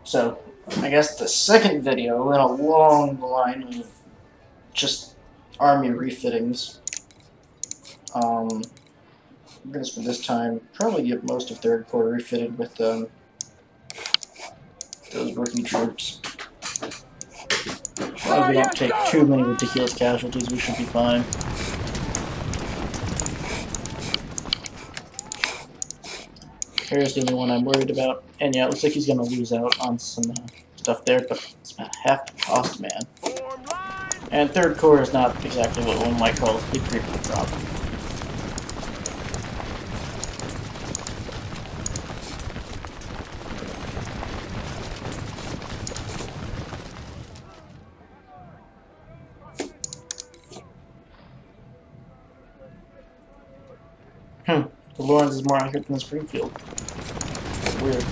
So, I guess the second video went along the line of just army refittings. I'm gonna spend this time probably get most of Third Corps refitted with those rookie troops. As long as we don't take too many ridiculous casualties, we should be fine. Here's the only one I'm worried about. And yeah, it looks like he's going to lose out on some stuff there, but it's about half the cost, man. And Third Corps is not exactly what one might call a big critical drop. The Lawrence is more accurate than the Springfield. That's weird.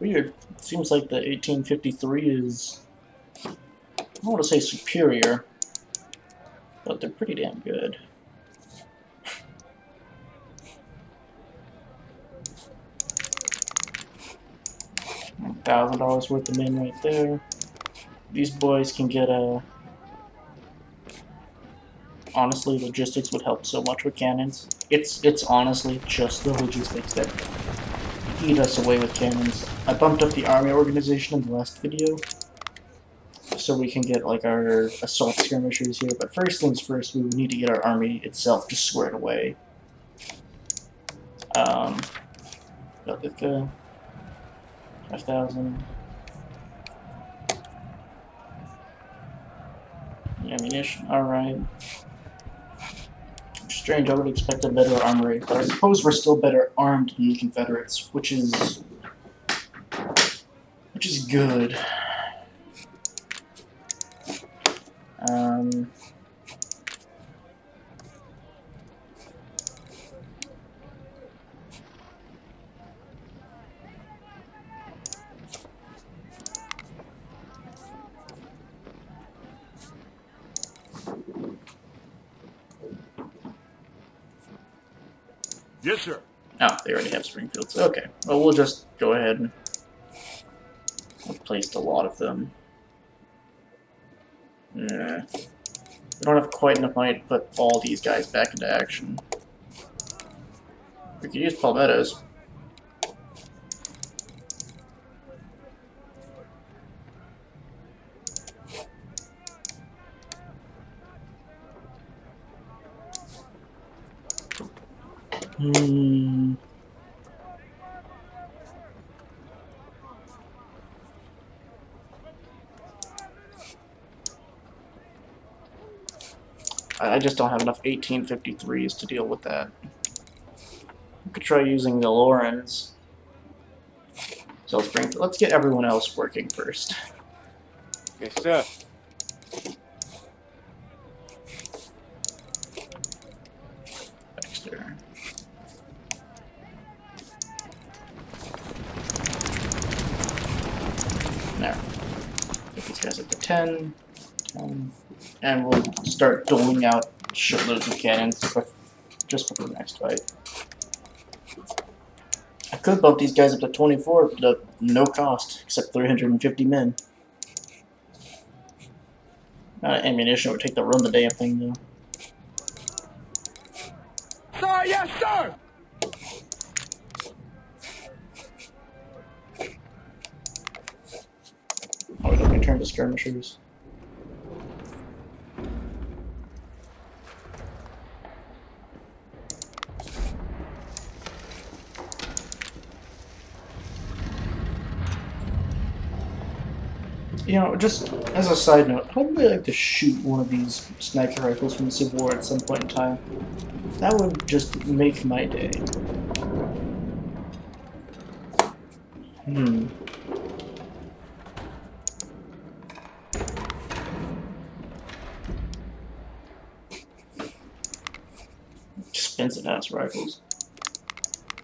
Weird. It seems like the 1853 is, I don't want to say superior, but they're pretty damn good. $1,000 worth of men right there. These boys can get a. Honestly, logistics would help so much with cannons. It's honestly just the logistics that eat us away with cannons. I bumped up the army organization in the last video, so we can get like our assault skirmishers here. But first things first, we would need to get our army itself just squared away. Got the 5,000 ammunition. All right. Strange. I would expect a better armory, but I suppose we're still better armed than the Confederates, which is good. Yes, sir. Oh, they already have Springfields. Okay. Well, we'll just go ahead and we've placed a lot of them. Yeah. We don't have quite enough money to put all these guys back into action. We could use palmettos. I just don't have enough 1853s to deal with that. We could try using the Lawrence. So let's get everyone else working first. Yes, sir. Baxter. There. Get these guys up to 10. And we'll start doling out shitloads of cannons just before the next fight. I could bump these guys up to 24, but at no cost, except 350 men. Ammunition would take the run the damn thing, though. Sir, yes, sir! Oh, we don't return to skirmishers. You know, just as a side note, I'd really like to shoot one of these sniper rifles from the Civil War at some point in time. That would just make my day. Expensive ass rifles.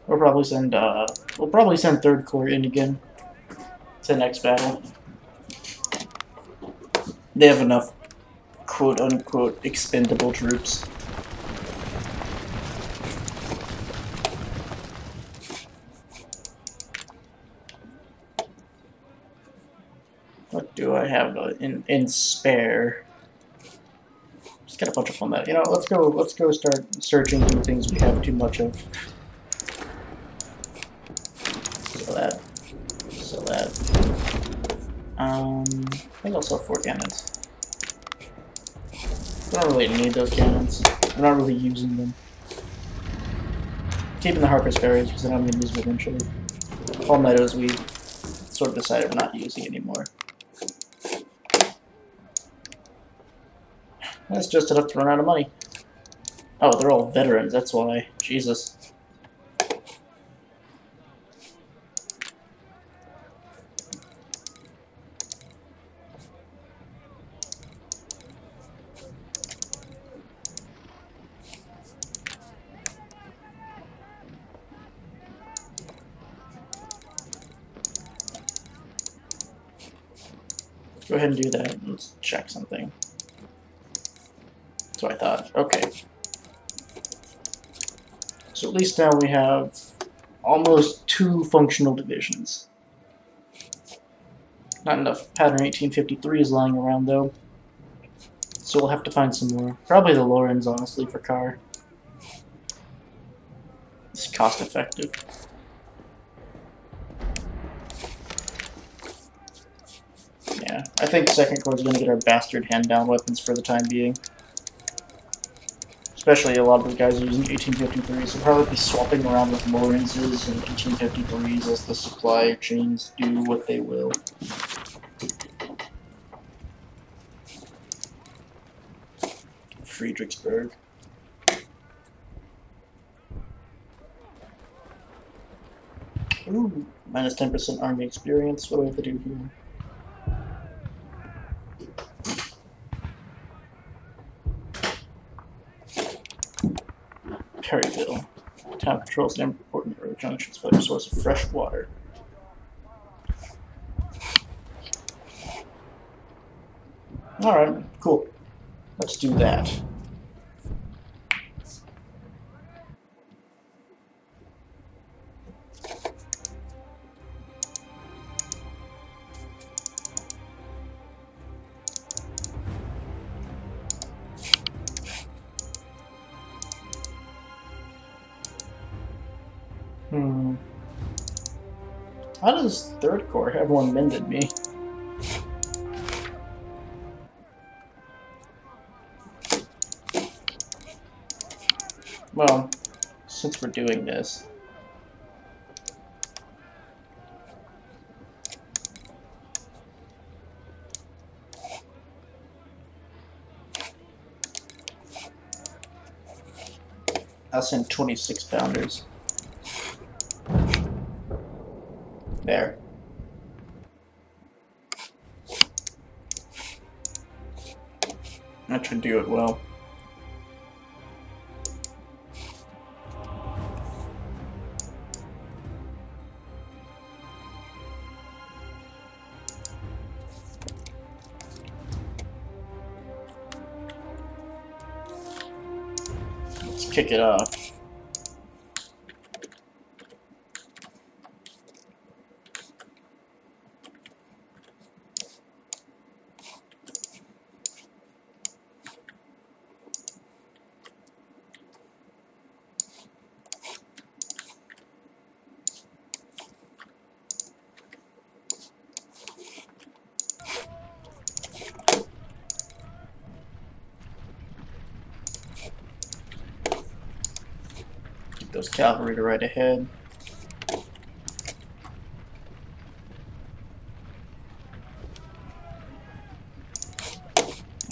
We'll probably send 3rd Corps in again to the next battle. They have enough quote-unquote expendable troops. What do I have in spare? Just got a bunch of fun that. You know, let's go start searching through things we have too much of. Sell that. Sell that. I think I'll sell 4 cannons. I don't really need those cannons. I'm not really using them. Keeping the Harper's Ferries because then I'm going to use them eventually. Palm Meadows we sort of decided we're not using anymore. That's just enough to run out of money. Oh, they're all veterans, that's why. Jesus. Let's go ahead and do that. Let's check something. That's what I thought. Okay. So at least now we have almost 2 functional divisions. Not enough pattern 1853 is lying around though. So we'll have to find some more. Probably the Lorens, honestly, for Car. It's cost effective. Yeah, I think 2nd Corps is going to get our bastard hand-down weapons for the time being. Especially a lot of the guys are using 1853s, so we'll probably be swapping around with Lorenses and 1853s as the supply chains do what they will. Friedrichsburg. Ooh, minus 10% army experience. What do we have to do here? Perryville. Town controls an important road junctions for a source of fresh water. Alright, cool. Let's do that. How does 3rd Corps have one men than me? Well, since we're doing this. I'll send 26 pounders. There. That should do it well. Let's kick it off. Those cavalry to right ahead.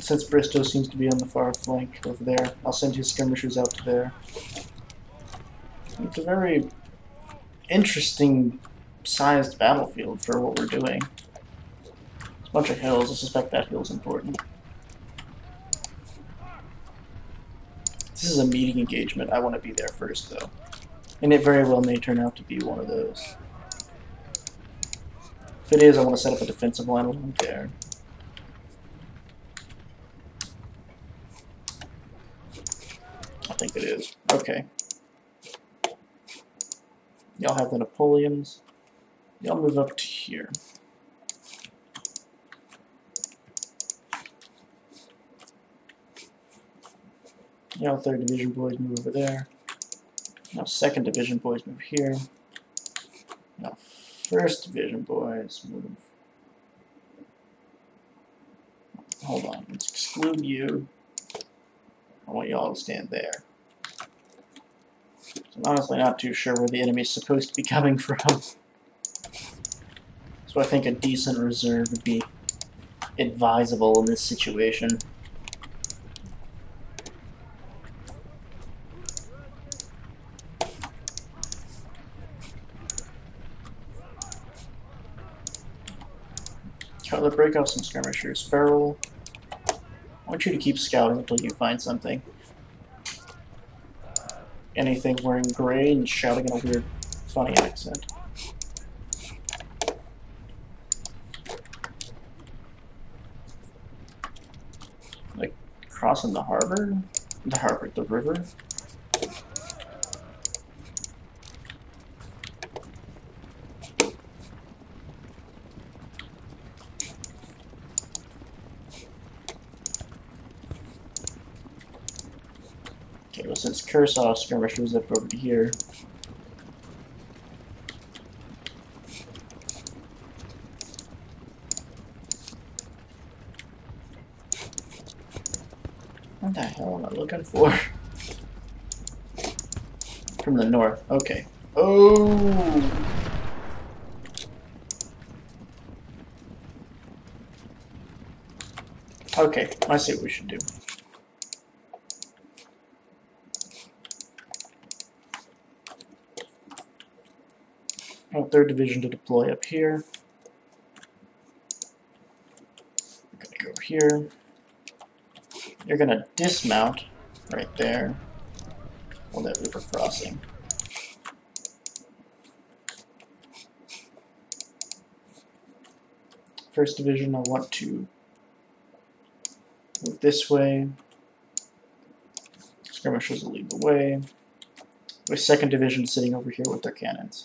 Since Bristow seems to be on the far flank over there, I'll send his skirmishers out to there. It's a very interesting sized battlefield for what we're doing. It's a bunch of hills. I suspect that hill's important. This is a meeting engagement. I want to be there first, though. And it very well may turn out to be one of those. If it is, I want to set up a defensive line along there. I think it is. Okay. Y'all have the Napoleons. Y'all move up to here. Y'all 3rd Division boys move over there. Now 2nd Division boys move here. Now 1st Division boys move. Hold on, let's exclude you. I want y'all to stand there. So I'm honestly not too sure where the enemy's supposed to be coming from. So I think a decent reserve would be advisable in this situation. Cutler, break off some skirmishers. Farrell, I want you to keep scouting until you find something. Anything wearing gray and shouting in a weird, funny accent. Like, crossing the harbor? The river? Okay, well, since Kershaw skirmishers up over to here, what the hell am I looking for? From the north. Okay. Oh! Okay, I see what we should do. I want 3rd Division to deploy up here. We're gonna go here. You're gonna dismount right there on that river crossing. First Division, I want to move this way. Skirmishers will lead the way. With 2nd Division sitting over here with their cannons.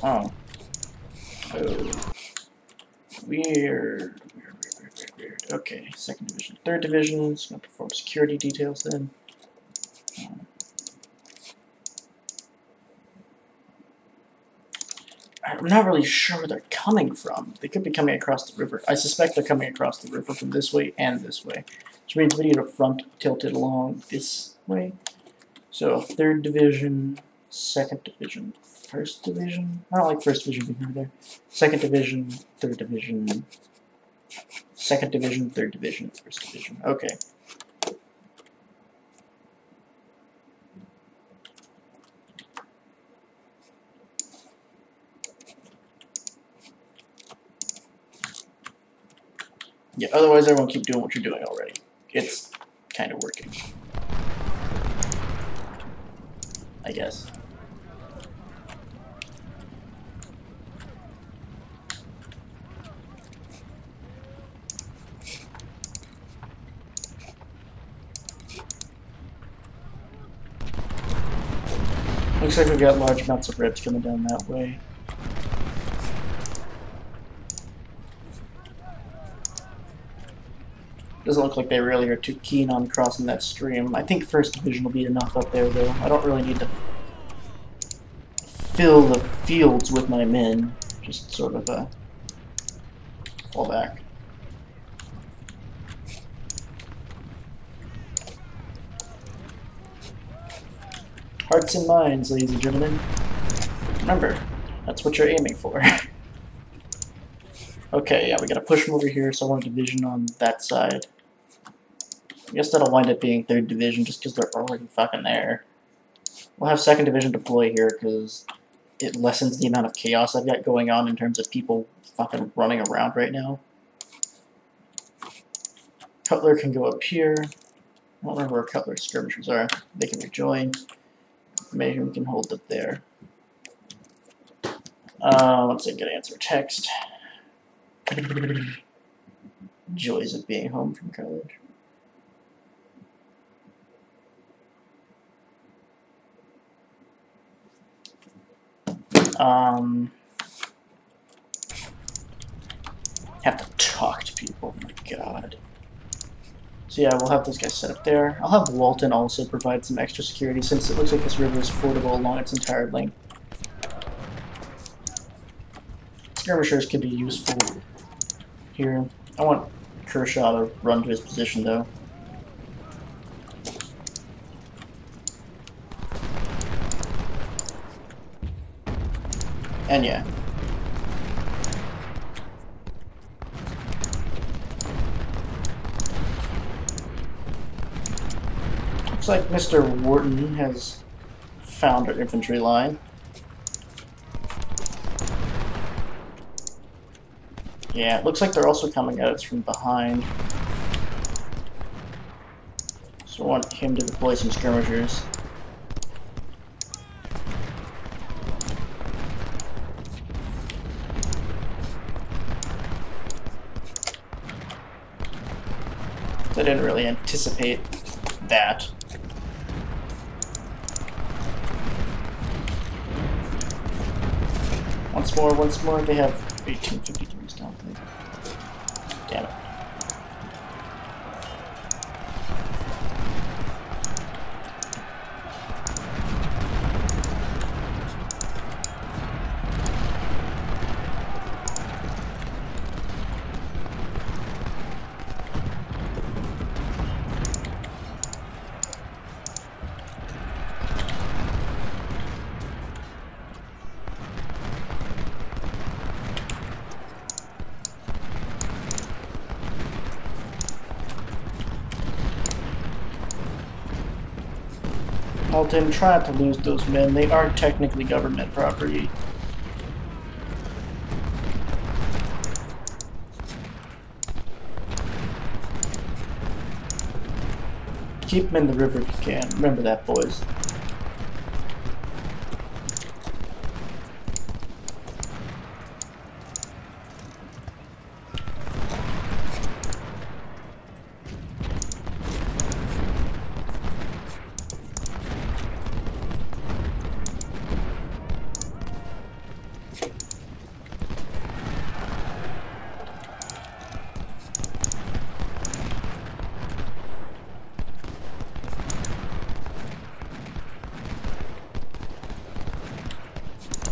Oh. Oh. Weird. Okay, 2nd Division. 3rd Division is going to perform security details then. I'm not really sure where they're coming from. They could be coming across the river. I suspect they're coming across the river from this way and this way. Which means we need a front tilted along this way. So 3rd Division, 2nd Division, 1st Division. I don't like 1st Division being over there. 2nd Division, 3rd Division, 2nd Division, 3rd Division, 1st Division. Okay. Yeah, otherwise everyone keep doing what you're doing already. It's kind of working. I guess. Looks like we've got large amounts of Rebs coming down that way. Doesn't look like they really are too keen on crossing that stream. I think 1st Division will be enough up there, though. I don't really need to fill the fields with my men. Just sort of fall back. Hearts and minds, ladies and gentlemen. Remember, that's what you're aiming for. Okay, yeah, we gotta push them over here, so I want a division on that side. I guess that'll wind up being 3rd Division just because they're already fucking there. We'll have 2nd Division deploy here because it lessens the amount of chaos I've got going on in terms of people fucking running around right now. Cutler can go up here. I don't remember where Cutler's skirmishers are. They can rejoin. Mayhem can hold up there. Once I get answer text. Joys of being home from college. Have to talk to people. Oh my god. So yeah, we'll have those guys set up there. I'll have Walton also provide some extra security since it looks like this river is fordable along its entire length. Skirmishers could be useful here. I want Kershaw to run to his position though. And yeah. Looks like Mr. Wharton has found our infantry line. Yeah, it looks like they're also coming at us from behind. So I want him to deploy some skirmishers. I didn't really anticipate that. Once more, they have 1853s, don't they? Damn it. Alton, try not to lose those men. They are technically government property. Keep them in the river if you can. Remember that, boys.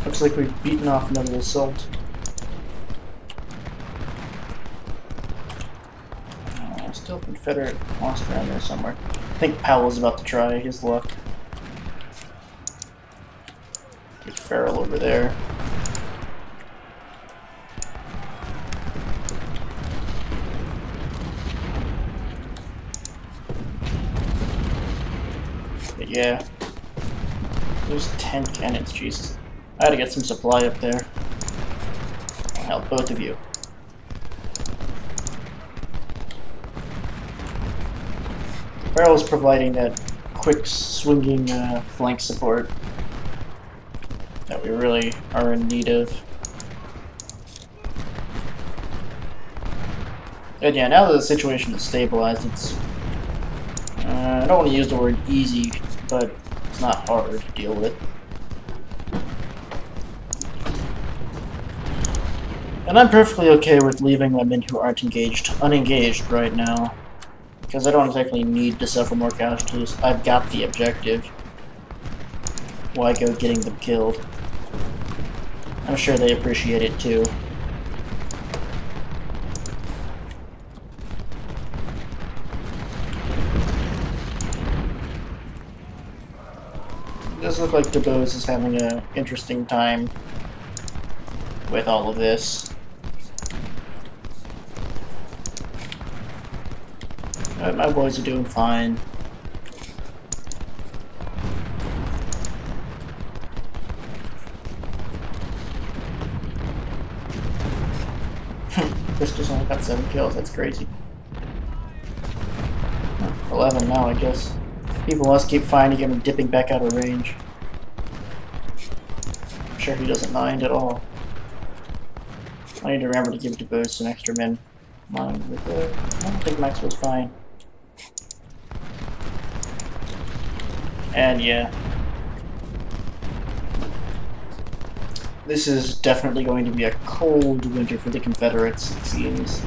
Looks like we've beaten off another assault. Still Confederate lost around there somewhere. I think Powell's about to try his luck. Get Farrell over there. But yeah. There's 10 cannons, Jesus. I had to get some supply up there. I'll help both of you. Farrell's providing that quick swinging flank support that we really are in need of. And yeah, now that the situation is stabilized, it's... I don't want to use the word easy, but it's not hard to deal with. And I'm perfectly okay with leaving my men who aren't unengaged right now. Because I don't exactly need to suffer more casualties. I've got the objective. Why go getting them killed? I'm sure they appreciate it too. It does look like DuBose is having an interesting time with all of this. My boys are doing fine. Krista's only got 7 kills, that's crazy. 11 now, I guess. People must keep finding him and dipping back out of range. I'm sure he doesn't mind at all. I need to remember to give it to Boost some extra min. Mine with the... I don't think Maxwell's fine. And yeah. This is definitely going to be a cold winter for the Confederates, it seems.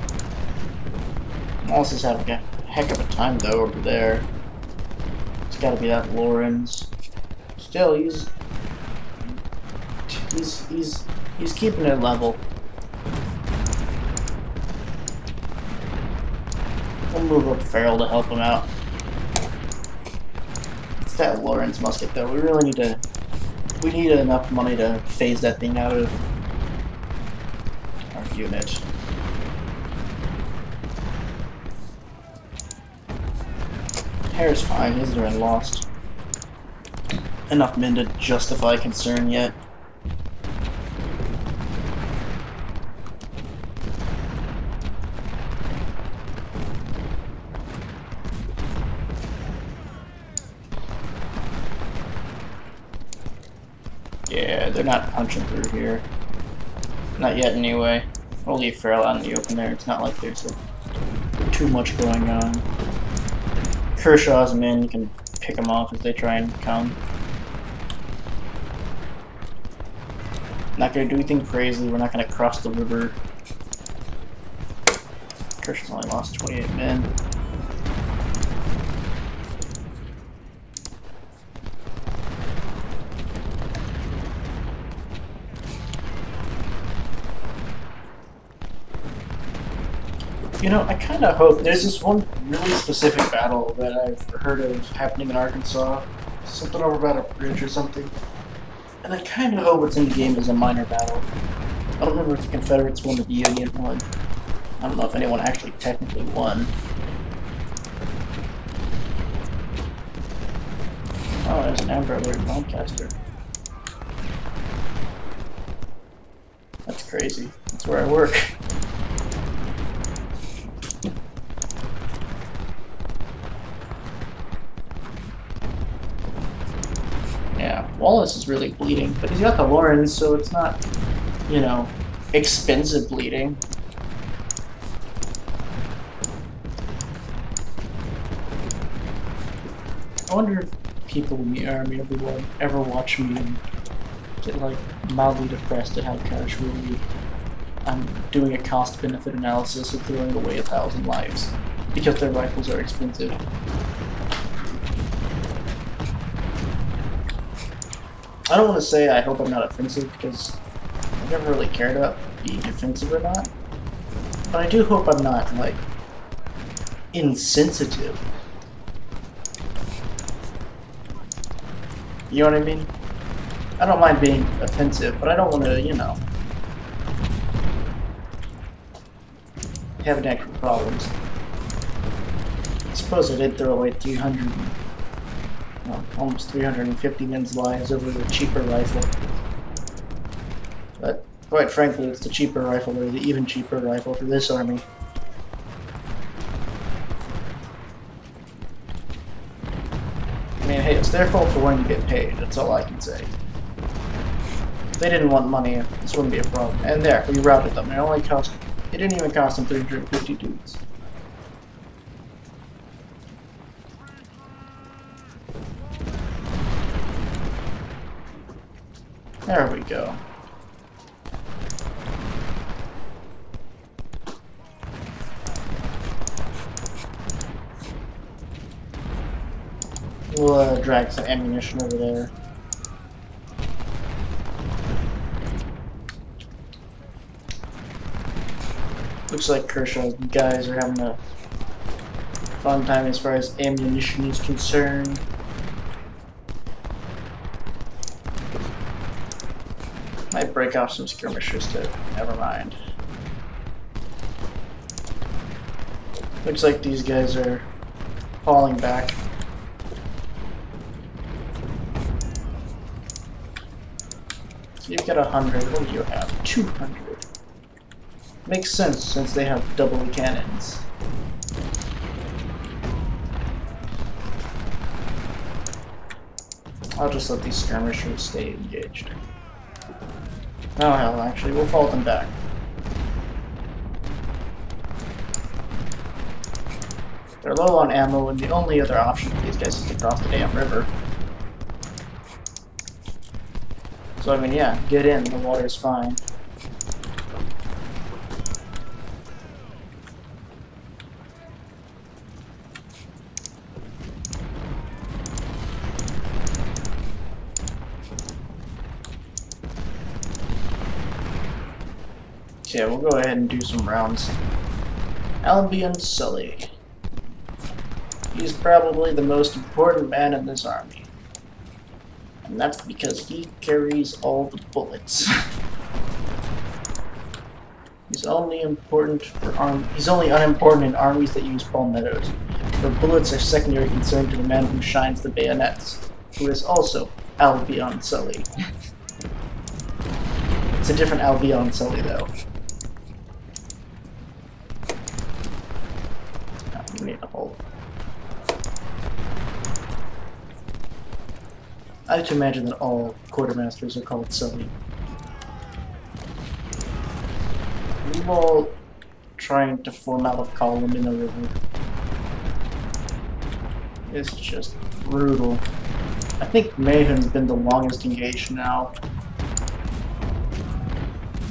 Wallace is having a heck of a time though over there. It's gotta be that Lawrence. Still, he's keeping it level. We'll move up Farrell to help him out. It's that Lawrence musket though. We really need to. We need enough money to phase that thing out of our unit. Hair's fine. His are in lost. Enough men to justify concern yet. Yeah, they're not punching through here. Not yet, anyway. We'll leave Farrell out in the open there. It's not like there's too much going on. Kershaw's men, you can pick them off if they try and come. Not gonna do anything crazy. We're not gonna cross the river. Kershaw's only lost 28 men. You know, I kind of hope there's this one really specific battle that I've heard of happening in Arkansas, something over about a bridge or something, and I kind of hope it's in the game as a minor battle. I don't remember if the Confederates won or the Union won. I don't know if anyone actually technically won. Oh, there's an Amber Alert Lancaster. That's crazy. That's where I work. Yeah, Wallace is really bleeding, but he's got the Lawrence, so it's not, you know, expensive bleeding. I wonder if people in the army ever watch me and get like mildly depressed at how casually I'm doing a cost-benefit analysis of throwing away 1,000 lives because their rifles are expensive. I don't want to say I hope I'm not offensive because I've never really cared about being defensive or not, but I do hope I'm not, like, insensitive. You know what I mean? I don't mind being offensive, but I don't want to, you know, have actual problems. I suppose I did throw away 300, well, almost 350 men's lives over the cheaper rifle. But quite frankly, it's the cheaper rifle or the even cheaper rifle for this army. I mean, hey, it's their fault for wanting to get paid, that's all I can say. If they didn't want money, this wouldn't be a problem. And there, we routed them. It didn't even cost them 350 dudes. There we go. We'll drag some ammunition over there. Looks like Kershaw's guys are having a fun time as far as ammunition is concerned. Might break off some skirmishers too. Never mind. Looks like these guys are falling back. So you've got 100. What do you have? 200. Makes sense since they have double cannons. I'll just let these skirmishers stay engaged. Oh hell, actually, we'll fall them back. They're low on ammo, and the only other option for these guys is to cross the damn river. So, I mean, yeah, get in, the water's fine. So yeah, we'll go ahead and do some rounds. Albion Sully. He's probably the most important man in this army. And that's because he carries all the bullets. He's only unimportant in armies that use palmettos, for bullets are secondary concern to the man who shines the bayonets, who is also Albion Sully. It's a different Albion Sully, though. We need a hole. I have to imagine that all quartermasters are called Sully. We're all trying to form out of column in the river. It's just brutal. I think Mayhem's been the longest engaged now.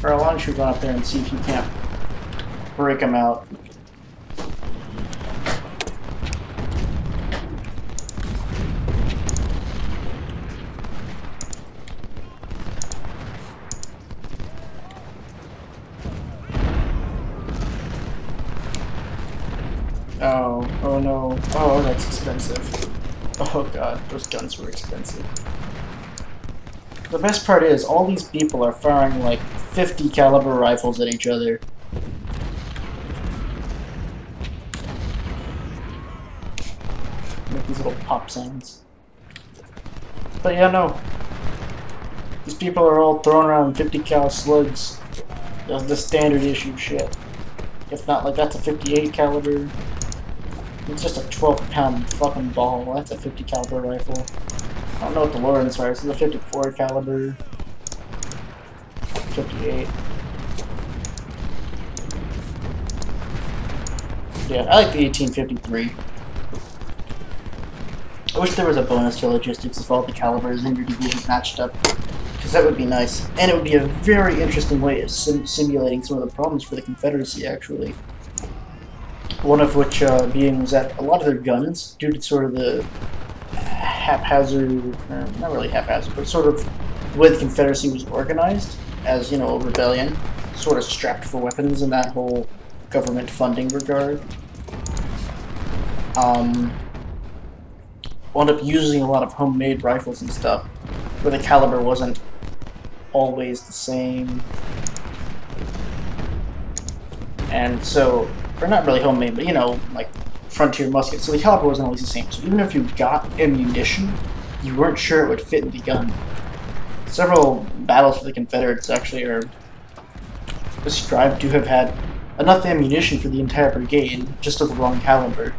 Farrell, why don't you run up there and see if you can't break him out. Oh no. Oh, that's expensive. Oh god, those guns were expensive. The best part is, all these people are firing like 50 caliber rifles at each other. Make these little pop sounds. But yeah, no. These people are all throwing around 50 cal slugs. That's the standard issue shit. If not, like, that's a 58 caliber. It's just a 12-pound fucking ball. That's a 50 caliber rifle. I don't know what the Lawrence are. This is a 54 caliber. 58. Yeah, I like the 1853. I wish there was a bonus to logistics if all the calibers in your division matched up, because that would be nice. And it would be a very interesting way of simulating some of the problems for the Confederacy, actually. One of which being that a lot of their guns, due to sort of the haphazard, not really haphazard, but sort of the way the Confederacy was organized, as, you know, a rebellion, sort of strapped for weapons in that whole government funding regard, wound up using a lot of homemade rifles and stuff, where the caliber wasn't always the same. And so, or not really homemade, but, you know, like frontier muskets, so the caliber wasn't always the same. So even if you got ammunition, you weren't sure it would fit in the gun. Several battles for the Confederates actually are described to have had enough ammunition for the entire brigade, just of the wrong caliber.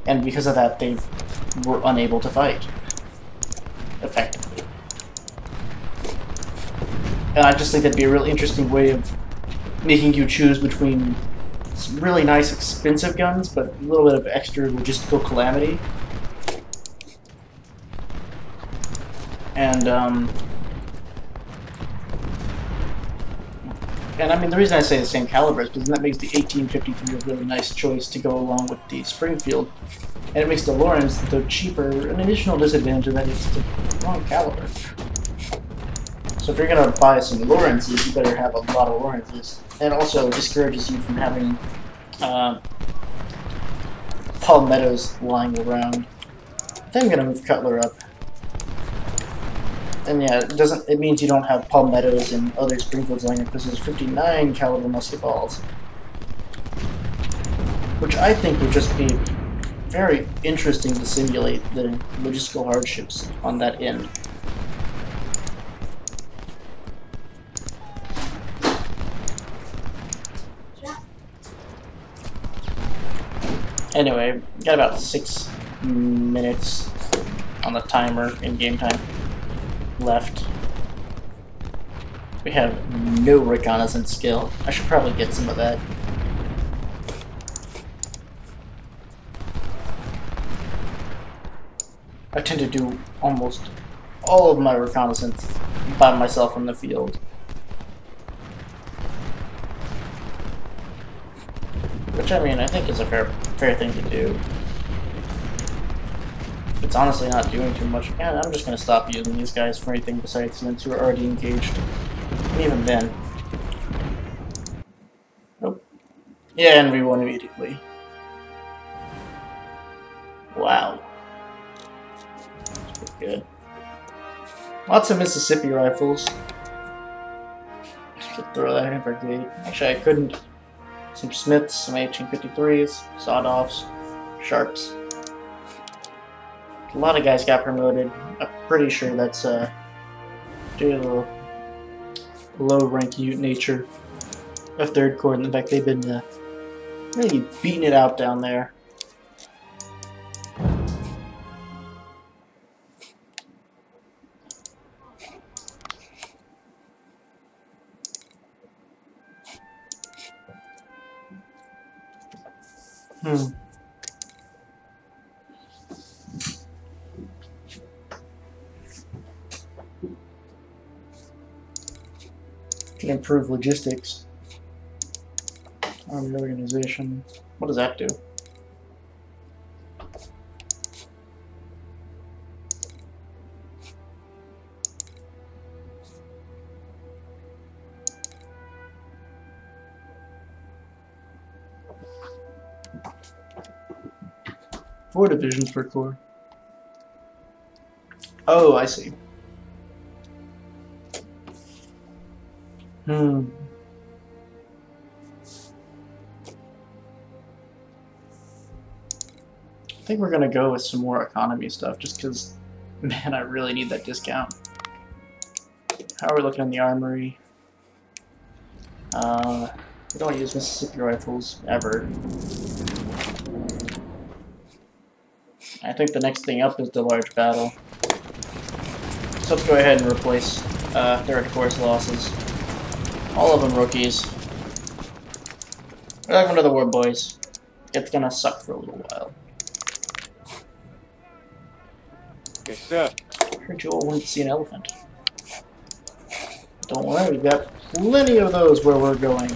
And because of that, they were unable to fight effectively. And I just think that'd be a really interesting way of making you choose between some really nice expensive guns, but a little bit of extra logistical calamity. And I mean, the reason I say the same caliber is because that makes the 1853 a really nice choice to go along with the Springfield. And it makes the Lawrence, though cheaper, an additional disadvantage of that is the wrong caliber. So if you're going to buy some Lawrences, you better have a lot of Lawrences. And it also discourages you from having palmettos lying around. I think I'm going to move Cutler up. And yeah, it means you don't have palmettos and other Springfields lying up, because there's 59 caliber musket balls. Which I think would just be very interesting to simulate the logistical hardships on that end. Anyway, got about 6 minutes on the timer in game time left. We have no reconnaissance skill. I should probably get some of that. I tend to do almost all of my reconnaissance by myself in the field. Which, I mean, I think is a fair thing to do. It's honestly not doing too much. Yeah, I'm just gonna stop using these guys for anything besides units who are already engaged. And even then. Nope. Yeah, and we won immediately. Wow. That's pretty good. Lots of Mississippi rifles. Could throw that in brigade. Actually, I couldn't. Some Smiths, some 1853s, Sawed-offs, Sharps. A lot of guys got promoted. I'm pretty sure that's due to the low rank nature of Third Corps. In fact, they've been really beating it out down there. Can improve logistics. Army organization. What does that do? Four divisions per corps. Oh, I see. I think we're gonna go with some more economy stuff just because, man, I really need that discount. How are we looking in the armory? We don't use Mississippi rifles ever. I think the next thing up is the large battle. So let's go ahead and replace Third Corps' losses. All of them rookies. Welcome to the war, boys. It's gonna suck for a little while. Yes, sir. I heard you all wanted to see an elephant. Don't worry, we've got plenty of those where we're going.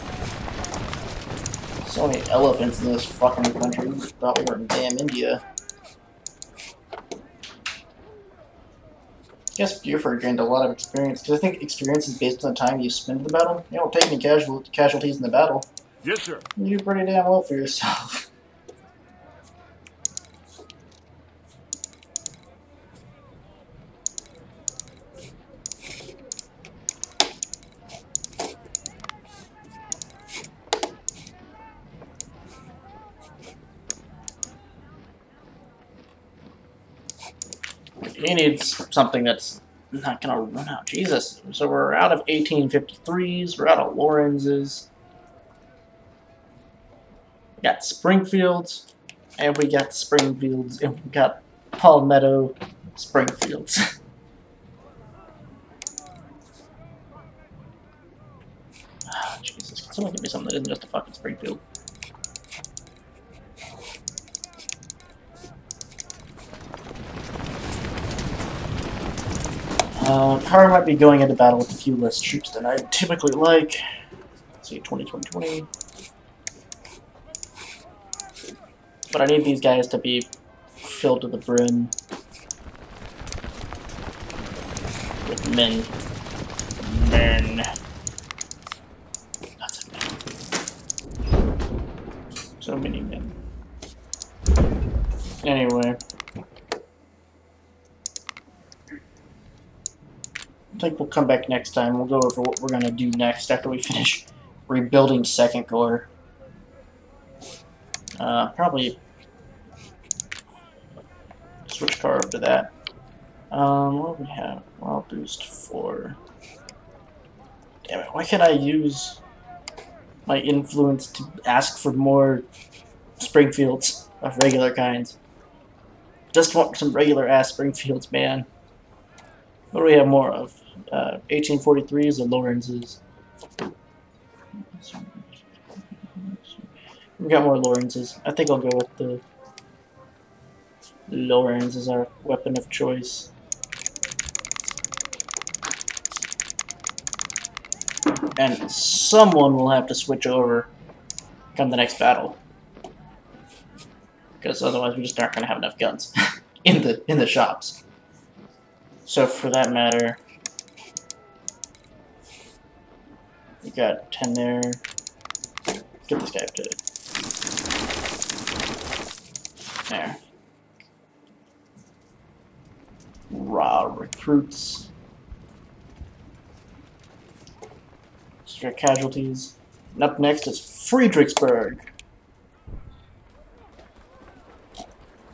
So many elephants in this fucking country. We thought we were in damn India. I guess Buford gained a lot of experience, because I think experience is based on the time you spend in the battle. You don't take any casualties in the battle. Yes, sir. You do pretty damn well for yourself. He needs something that's not gonna run out. Jesus. So we're out of 1853s, we're out of Lawrences. We got Springfields, and we got Springfields, and we got Palmetto Springfields. Oh, Jesus. Can someone give me something that isn't just a fucking Springfield? Power might be going into battle with a few less troops than I typically like. Let's see, 20. But I need these guys to be filled to the brim with men. Lots of men. So many men. Anyway. I think we'll come back next time. We'll go over what we're going to do next after we finish rebuilding Second Corps. Probably switch car over to that. What do we have? Well, boost 4. Damn it, why can't I use my influence to ask for more Springfields? of regular kinds. Just want some regular ass Springfields, man. What do we have more of? 1843s or Lawrences? We got more Lawrences. I think I'll go with the Lawrence as our weapon of choice. And someone will have to switch over come the next battle. Because otherwise we just aren't going to have enough guns in the shops. So for that matter, we got 10 there. Get this guy up to there. Raw recruits. Extra casualties. And up next is Friedrichsburg.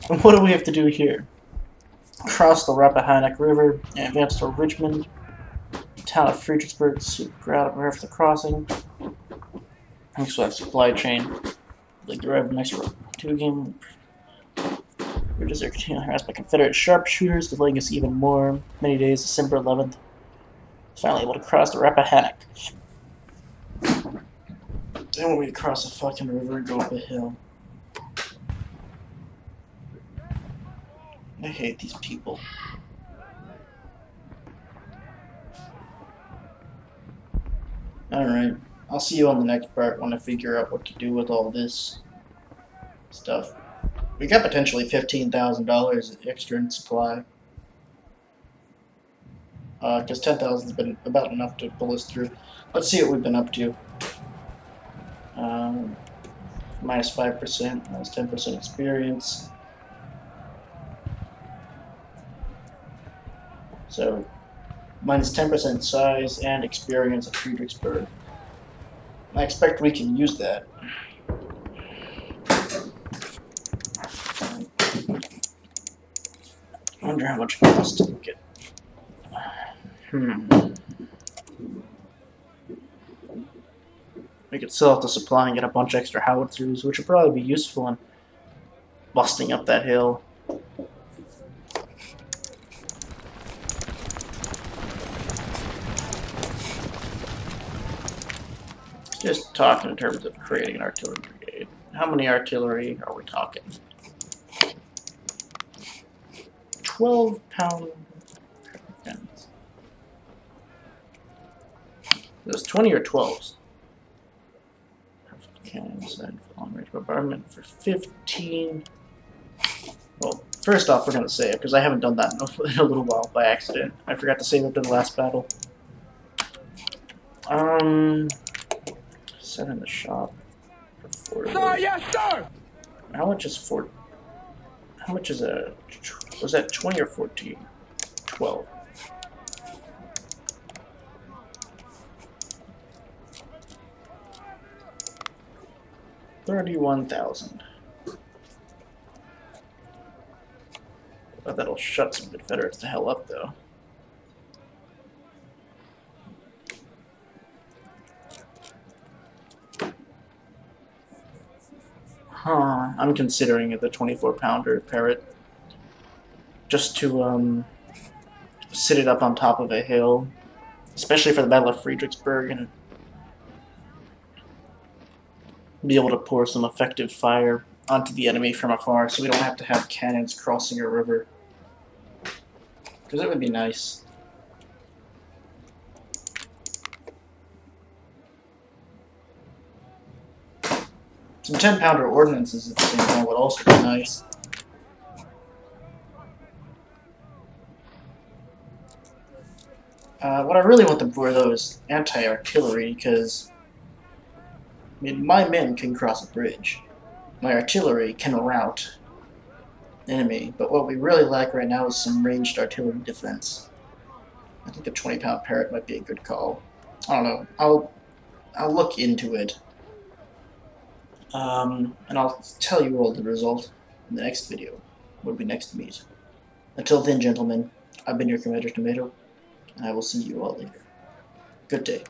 And what do we have to do here? Cross the Rappahannock River and advance to Richmond. Town of Friedrichsburg, super out of the crossing. Next we have supply chain. Like the arrival next 2 game. British are continually harassed by Confederate sharpshooters, delaying us even more. Many days, December 11th. Finally able to cross the Rappahannock. They want me to cross a fucking river and go up a hill. I hate these people. Alright, I'll see you on the next part when I figure out what to do with all this stuff. We got potentially $15,000 extra in supply. Because 10,000 has been about enough to pull us through. Let's see what we've been up to. Minus 5%, minus 10% experience. So, minus 10% size and experience at Friedrichsburg. I expect we can use that. I wonder how much it costs to get. We could sell off the supply and get a bunch of extra howitzers, which would probably be useful in busting up that hill. Just talking in terms of creating an artillery brigade. How many artillery are we talking? 12-pound guns. There's 20 or 12s. Cannons and long range bombardment for 15. Well, first off, we're gonna save because I haven't done that in a little while by accident. I forgot to save up to the last battle. Set in the shop for 4. Sir, yes, sir. How much is 4? How much is a? Was that 20 or 14? 12. $31,000. But that'll shut some Confederates the hell up, though. I'm considering it the 24-pounder Parrot. Just to sit it up on top of a hill, especially for the Battle of Friedrichsburg, and be able to pour some effective fire onto the enemy from afar, so we don't have to have cannons crossing a river. Because it would be nice. Some 10-pounder ordnances at the same time would also be nice. What I really want them for, though, is anti-artillery, because I mean, my men can cross a bridge. My artillery can rout enemy, but what we really lack right now is some ranged artillery defense. I think the 20-pound Parrot might be a good call. I don't know. I'll look into it. And I'll tell you all the result in the next video, when we next meet. Until then, gentlemen, I've been your Commander Tomato, and I will see you all later. Good day.